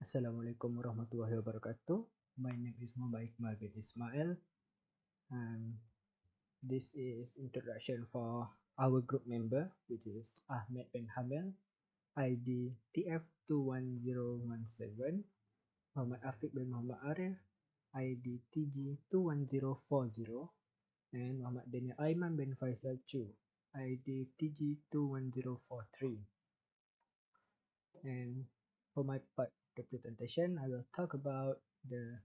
Assalamualaikum warahmatullahi wabarakatuh. My name is Muhammad Iqbal bin Ismail, and this is introduction for our group member, which is Ahmed bin Hamil, ID TF21017, Muhammad Afiq bin Muhammad Arif, ID TG21040, and Muhammad Daniel Aiman bin Faisal Chu, ID TG21043. And for my part of the presentation, I will talk about the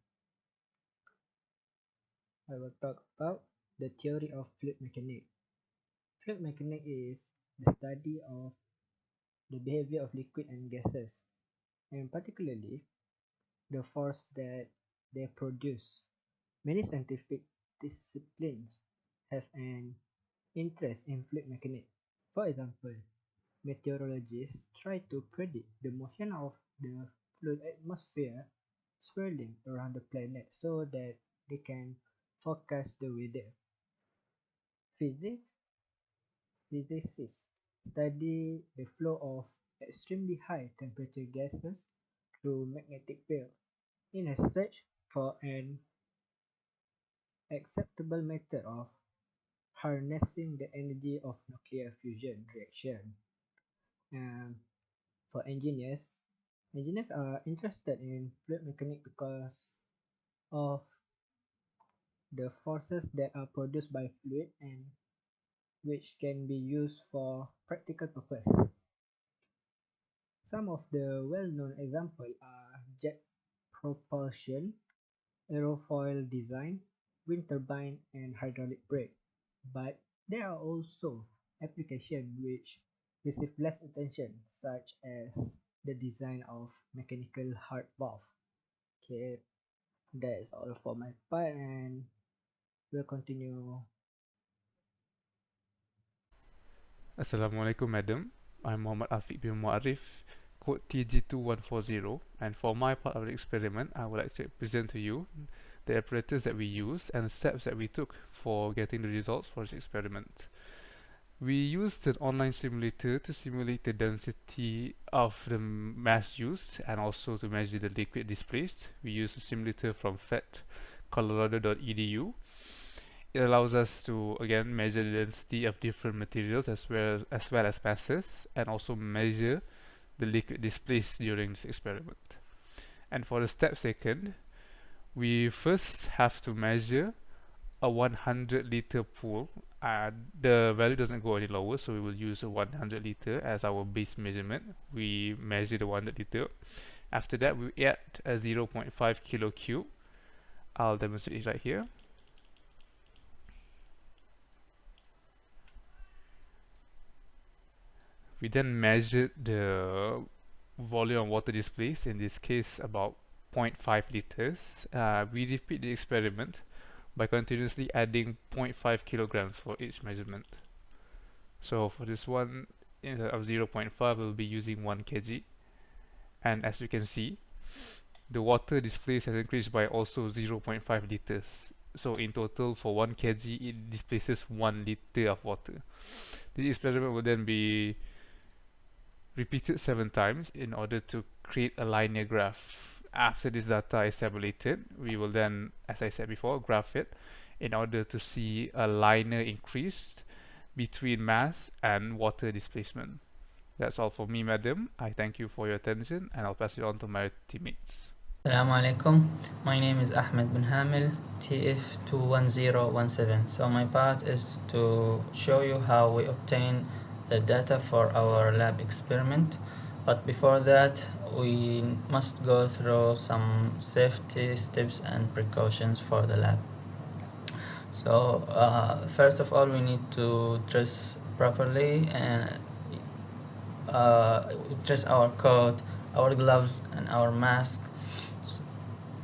theory of fluid mechanics. Fluid mechanics is the study of the behavior of liquid and gases, and particularly the force that they produce. Many scientific disciplines have an interest in fluid mechanics. For example, meteorologists try to predict the motion of the fluid atmosphere swirling around the planet so that they can forecast the weather. Physics Physicists study the flow of extremely high temperature gases through magnetic fields in a search for an acceptable method of harnessing the energy of nuclear fusion reaction. Um, for engineers are interested in fluid mechanics because of the forces that are produced by fluid and which can be used for practical purpose. Some of the well-known examples are jet propulsion, aerofoil design, wind turbine, and hydraulic brake. But there are also applications which receive less attention, such as the design of mechanical heart valve. Okay, that is all for my part, and we'll continue. Assalamualaikum, madam. I'm Muhammad Afiq bin Muarif, code TG2140, and for my part of the experiment, I would like to present to you the apparatus that we use and the steps that we took for getting the results for this experiment. We used an online simulator to simulate the density of the mass used and also to measure the liquid displaced. We used a simulator from fedcolorado.edu. It allows us to again measure the density of different materials as well as masses, and also measure the liquid displaced during this experiment. And for the step taken, we first have to measure a 100 liter pool. The value doesn't go any lower, so we will use a 100 liter as our base measurement. We measure the 100 liter. After that, we add a 0.5 kilo cube. I'll demonstrate it right here. We then measured the volume of water displaced, in this case about 0.5 liters. We repeat the experiment by continuously adding 0.5 kilograms for each measurement. So for this one, instead of 0.5, we'll be using 1 kg. And as you can see, the water displaced has increased by also 0.5 liters. So in total, for 1 kg, it displaces 1 liter of water. The experiment will then be repeated 7 times in order to create a linear graph. After this data is tabulated, we will then, as I said before, graph it in order to see a linear increase between mass and water displacement. That's all for me, madam. I thank you for your attention, and I'll pass it on to my teammates. Assalamu alaikum. My name is Ahmed bin Hamil, TF21017. So my part is to show you how we obtain the data for our lab experiment. But before that, we must go through some safety steps and precautions for the lab. So first of all, we need to dress properly and dress our coat, our gloves, and our mask.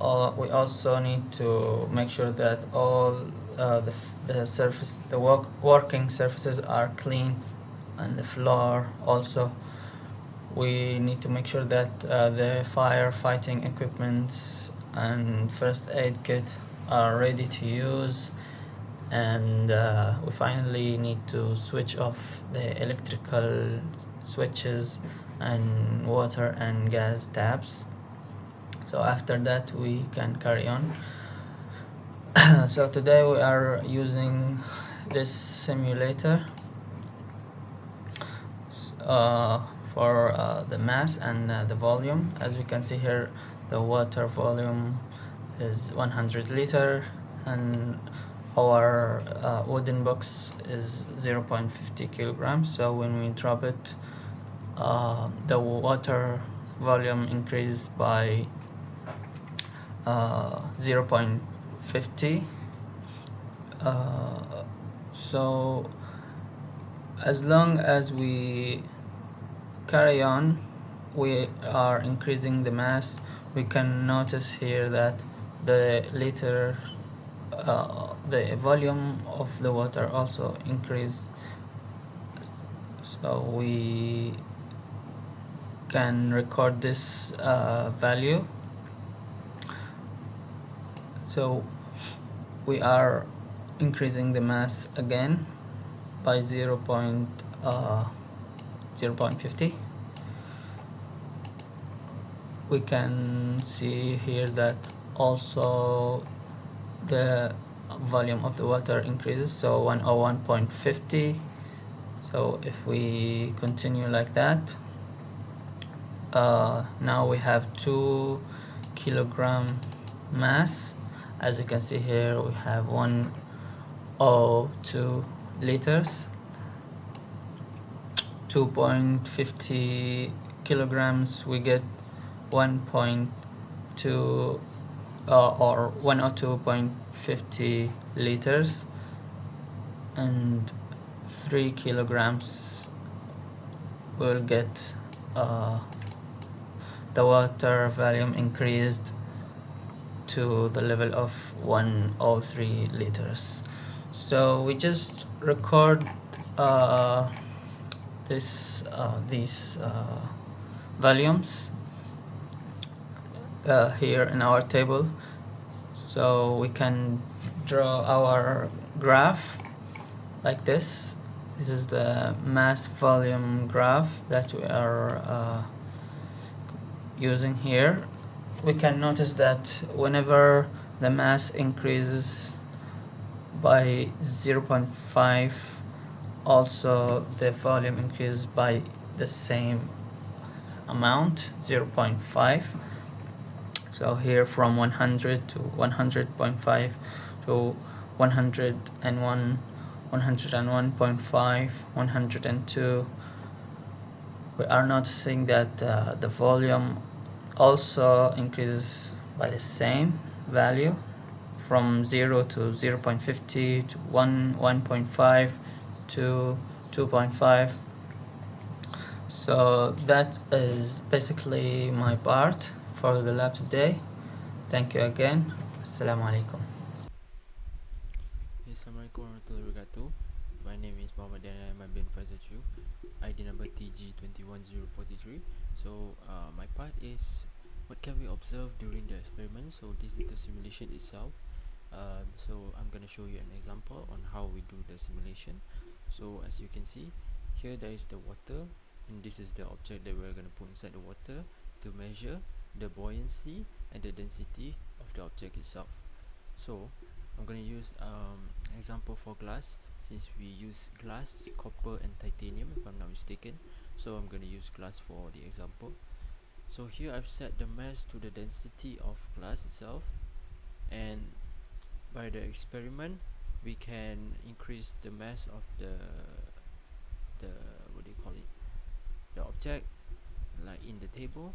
We also need to make sure that all the working surfaces are clean, and the floor also. We need to make sure that the firefighting equipments and first aid kit are ready to use, and we finally need to switch off the electrical switches and water and gas taps. So after that we can carry on. So today we are using this simulator uh, for the mass and the volume. As we can see here, the water volume is 100 liter, and our wooden box is 0.50 kilograms. So when we drop it, the water volume increased by 0.50. So as long as we carry on, we are increasing the mass. We can notice here that the the volume of the water also increase. So we can record this value. So we are increasing the mass again by 0.50. We can see here that also the volume of the water increases, so 101.50. So if we continue like that, now we have 2 kilogram mass. As you can see here, we have 102 liters. 2.50 kilograms, we get 1.2 or 102.50 liters, and 3 kilograms will get the water volume increased to the level of 103 liters. So we just record these volumes here in our table, so we can draw our graph like this. This is the mass volume graph that we are using here. We can notice that whenever the mass increases by 0.5, also the volume increases by the same amount, 0.5. So here from 100 to 100.5 to 101, 101.5, 102, we are noticing that the volume also increases by the same value, from 0 to 0.50 to 1.5 to 2.5. So that is basically my part for the lab today. Thank you again. Assalamu alaikum. Assalamualaikum warahmatullahi wabarakatuh. My name is Muhammad and I am bin Fazachu. ID number TG21043. So my part is what can we observe during the experiment. So this is the simulation itself. So I'm going to show you an example on how we do the simulation. So as you can see, here there is the water, and this is the object that we're going to put inside the water to measure the buoyancy and the density of the object itself. So I'm going to use an example for glass, since we use glass, copper and titanium if I'm not mistaken. So I'm going to use glass for the example. So here I've set the mass to the density of glass itself, and by the experiment we can increase the mass of the what do you call it, the object, like in the table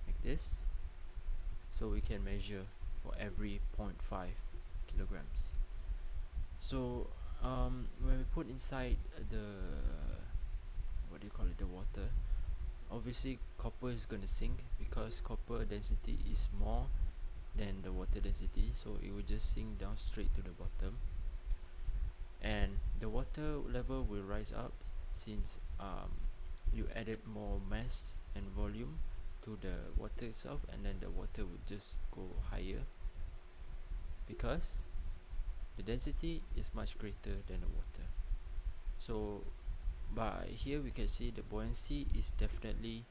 like this. So we can measure for every 0.5 kilograms. So when we put inside the what do you call it, the water, obviously copper is going to sink because copper density is more than the water density, so it will just sink down straight to the bottom, and the water level will rise up since you added more mass and volume to the water itself, and then the water will just go higher because the density is much greater than the water. So by here we can see the buoyancy is definitely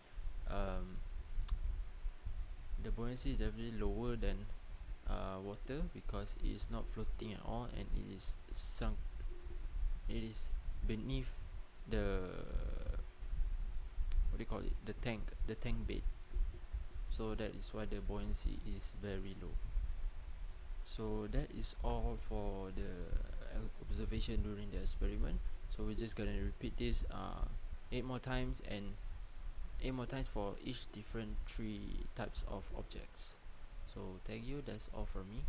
the buoyancy is definitely lower than water, because it is not floating at all, and it is sunk. It is beneath the, what do you call it, the tank bed. So that is why the buoyancy is very low. So that is all for the observation during the experiment. So we're just gonna repeat this 8 more times, and 8 more times for each different 3 types of objects. So thank you, that's all from me.